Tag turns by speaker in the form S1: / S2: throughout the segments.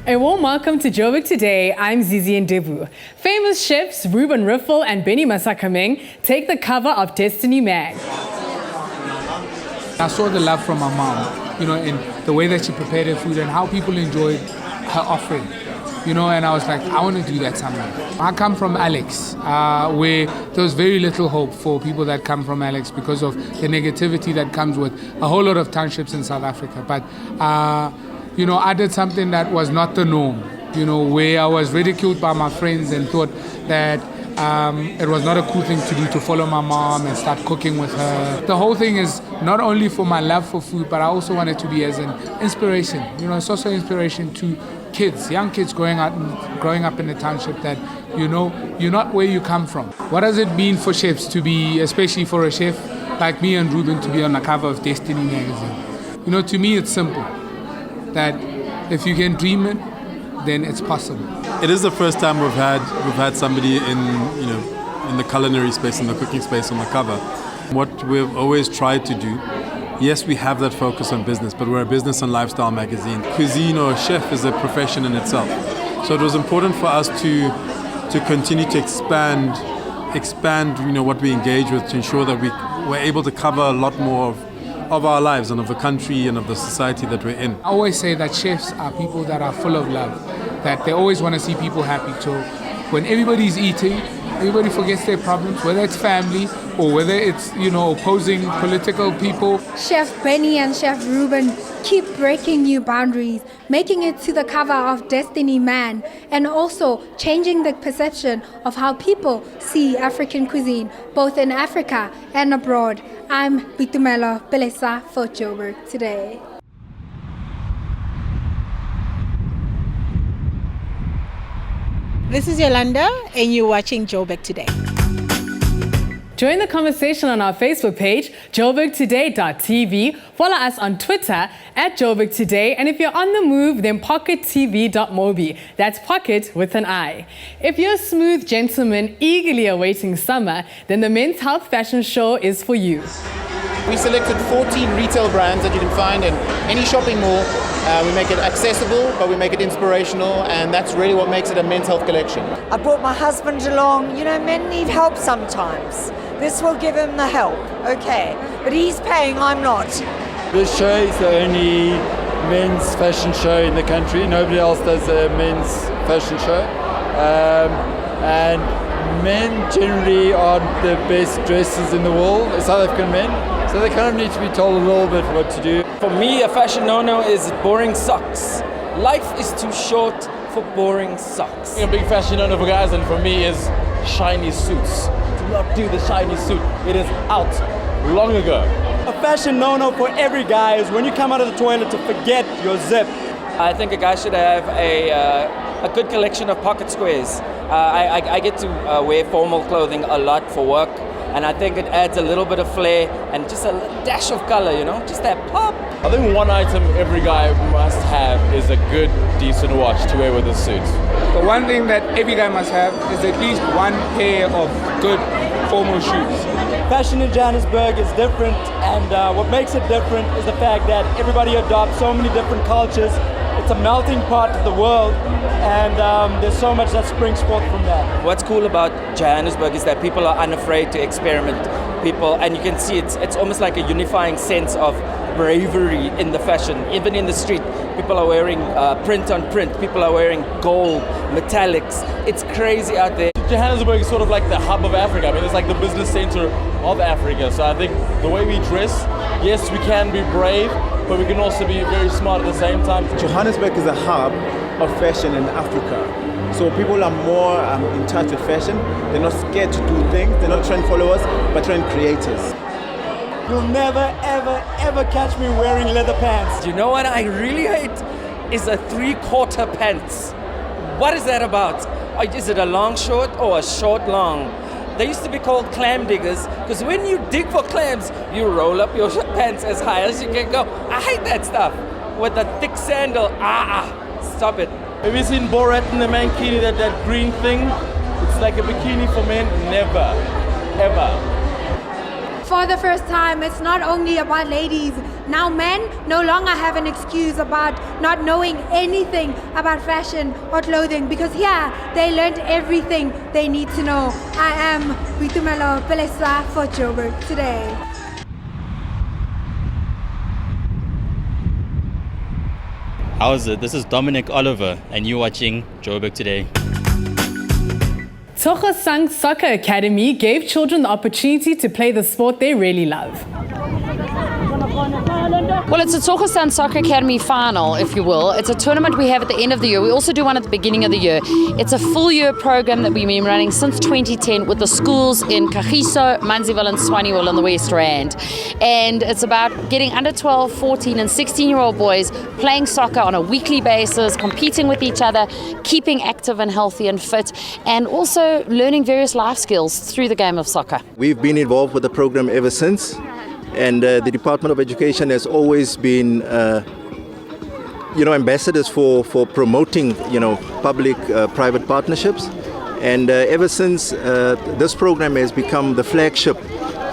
S1: A warm welcome to Joburg Today. I'm Zizi Ndevu. Famous chefs Ruben Riffel and Benny Masakameng take the cover of Destiny Mag.
S2: I saw the love from my mom, in the way that she prepared her food and how people enjoyed her offering, and I was like, I want to do that somewhere. I come from Alex, where there's very little hope for people that come from Alex because of the negativity that comes with a whole lot of townships in South Africa. But, I did something that was not the norm, where I was ridiculed by my friends and thought that it was not a cool thing to do to follow my mom and start cooking with her. The whole thing is not only for my love for food, but I also want it to be as an inspiration. It's also inspiration to kids, young kids growing up in the township that, you're not where you come from. What does it mean for chefs to be, especially for a chef like me and Ruben, to be on the cover of Destiny magazine? To me it's simple, that if you can dream it, then it's possible.
S3: It is the first time we've had somebody in the culinary space, in the cooking space on the cover. What we've always tried to do, yes, we have that focus on business, but we're a business and lifestyle magazine. Cuisine or a chef is a profession in itself. So it was important for us to continue to expand what we engage with, to ensure that we're able to cover a lot more of our lives and of the country and of the society that we're in.
S2: I always say that chefs are people that are full of love, that they always want to see people happy. So when everybody's eating, everybody forgets their problems, whether it's family or whether it's, opposing political people.
S4: Chef Benny and Chef Ruben keep breaking new boundaries, making it to the cover of Destiny Man, and also changing the perception of how people see African cuisine, both in Africa and abroad. I'm Bitumelo Belesa for Joburg Today.
S5: This is Yolanda, and you're watching Joburg Today.
S1: Join the conversation on our Facebook page, joburgtoday.tv. Follow us on Twitter @JoburgToday. And if you're on the move, then pockettv.mobi. That's pocket with an I. If you're a smooth gentleman eagerly awaiting summer, then the Men's Health Fashion Show is for you.
S6: We selected 14 retail brands that you can find in any shopping mall. We make it accessible, but we make it inspirational, and that's really what makes it a men's health collection.
S7: I brought my husband along. Men need help sometimes. This will give him the help, okay. But he's paying, I'm not.
S8: This show is the only men's fashion show in the country. Nobody else does a men's fashion show. And men generally aren't the best dressers in the world, South African men. So they kind of need to be told a little bit what to do.
S9: For me, a fashion no-no is boring socks. Life is too short for boring socks.
S10: A big fashion no-no for guys, and for me is shiny suits. Do not do the shiny suit. It is out long ago.
S11: A fashion no-no for every guy is when you come out of the toilet to forget your zip.
S9: I think a guy should have a good collection of pocket squares. I get to wear formal clothing a lot for work, and I think it adds a little bit of flair and just a dash of color, just that pop.
S10: I think one item every guy must have is a good, decent watch to wear with a suit.
S2: The one thing that every guy must have is at least one pair of good formal shoes.
S11: Fashion in Johannesburg is different, and what makes it different is the fact that everybody adopts so many different cultures. It's a melting pot of the world, and there's so much that springs forth from that.
S9: What's cool about Johannesburg is that people are unafraid to experiment. And you can see it's almost like a unifying sense of bravery in the fashion. Even in the street, people are wearing print on print. People are wearing gold, metallics. It's crazy out there.
S10: Johannesburg is sort of like the hub of Africa. It's like the business center of Africa. So I think the way we dress, yes, we can be brave, but we can also be very smart at the same time.
S12: Johannesburg is a hub of fashion in Africa. So people are more in touch with fashion. They're not scared to do things. They're not trend followers, but trend creators.
S11: You'll never, ever, ever catch me wearing leather pants.
S9: You know what I really hate? Is a 3/4 pants. What is that about? Is it a long short or a short long? They used to be called clam diggers, because when you dig for clams, you roll up your pants as high as you can go. I hate that stuff. With a thick sandal, stop it.
S10: Have you seen Borat in the mankini, that green thing? It's like a bikini for men. Never, ever.
S4: For the first time, it's not only about ladies. Now men no longer have an excuse about not knowing anything about fashion or clothing, because here they learned everything they need to know. I am Boitumelo Pelesa for Joburg Today.
S13: How is it? This is Dominic Oliver, and you're watching Joburg Today.
S1: Tsogo Soccer Academy gave children the opportunity to play the sport they really love.
S14: Well, it's a Tsogo Soccer Academy final, if you will. It's a tournament we have at the end of the year. We also do one at the beginning of the year. It's a full year program that we've been running since 2010 with the schools in Kagiso, Manziville and Swaneyville in the West Rand. And it's about getting under 12, 14 and 16-year-old boys playing soccer on a weekly basis, competing with each other, keeping active and healthy and fit, and also learning various life skills through the game of soccer.
S15: We've been involved with the program ever since. And the Department of Education has always been, ambassadors for promoting, public-private partnerships. And ever since, this program has become the flagship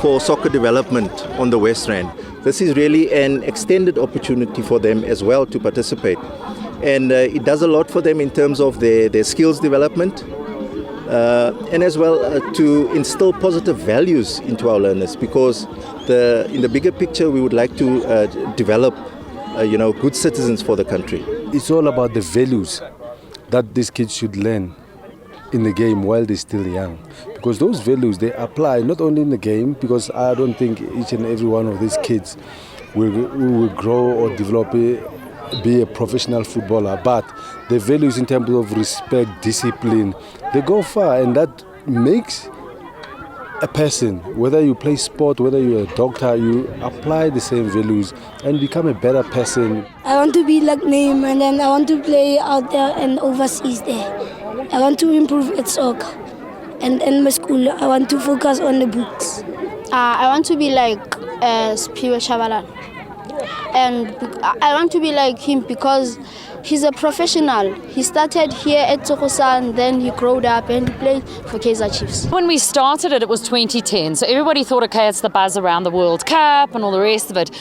S15: for soccer development on the West Rand. This is really an extended opportunity for them as well to participate. And it does a lot for them in terms of their skills development. And as well to instill positive values into our learners, because in the bigger picture we would like to develop good citizens for the country.
S16: It's all about the values that these kids should learn in the game while they're still young, because those values, they apply not only in the game, because I don't think each and every one of these kids will grow or develop be a professional footballer, but the values in terms of respect, discipline, they go far, and that makes a person, whether you play sport, whether you're a doctor, you apply the same values and become a better person.
S17: I want to be like Neymar, and then I want to play out there and overseas there. I want to improve at soccer, and in my school I want to focus on the books.
S18: I want to be like Sphiwe Tshabalala. And I want to be like him because he's a professional. He started here at Tsogo, then he grew up and he played for Kaizer Chiefs.
S14: When we started it was 2010, so everybody thought, okay, it's the buzz around the World Cup and all the rest of it.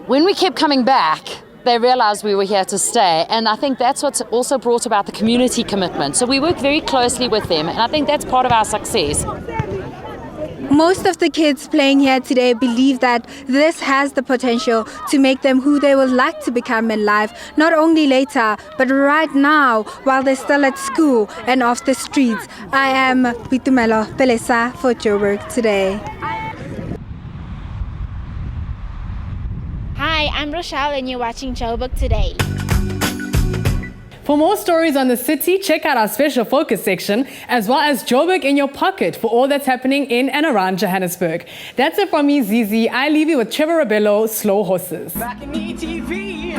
S14: When we kept coming back, they realized we were here to stay, and I think that's what's also brought about the community commitment. So we work very closely with them, and I think that's part of our success.
S4: Most of the kids playing here today believe that this has the potential to make them who they would like to become in life, not only later, but right now while they're still at school and off the streets. I am Boitumelo Pelesa for Joburg Today.
S19: Hi, I'm Rochelle and you're watching Joburg Today.
S1: For more stories on the city, check out our special focus section, as well as Joburg in your pocket for all that's happening in and around Johannesburg. That's it from me, Zizi. I leave you with Trevor Rabello, Slow Horses.
S20: Back in ETV.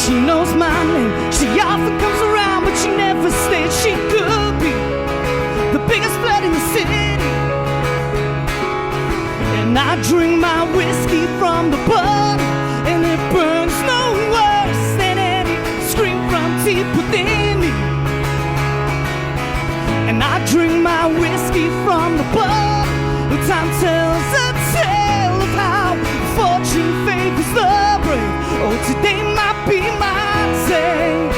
S20: She knows my name. She often comes around, but she never stays. She could be the biggest flood in the city. And I drink my whiskey from the bottle, and it burns no worse than any scream from deep within me. And I drink my whiskey from the bottle. The time tells a tale of how fortune favors the brave. Oh, today might be my day.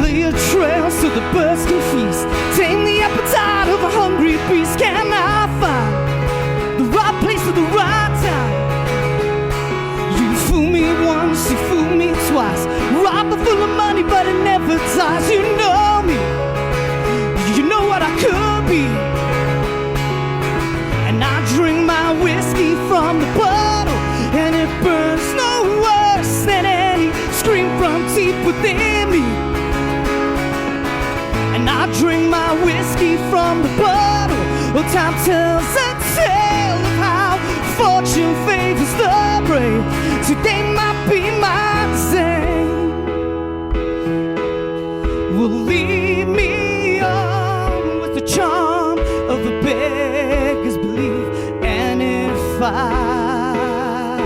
S20: Lay a trail so the birds can feast. Tame the appetite of a hungry beast. Can I find the right place at the right time? You fool me once, you fool me twice. Robber full of money, but it never dies. You know me, you know what I could be. And I drink my whiskey from the bottle, and it burns no time tells a tale of how fortune favors the brave. Today might be my same. Will lead me on with the charm of a beggar's belief. And if I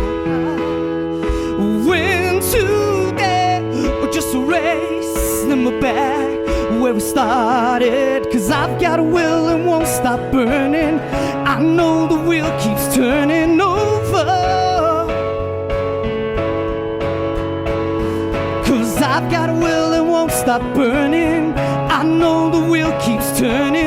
S20: win today, or just a race, then we're back where we started. 'Cause I've got a will and won't stop burning. I know the wheel keeps turning over. 'Cause I've got a will and won't stop burning. I know the wheel keeps turning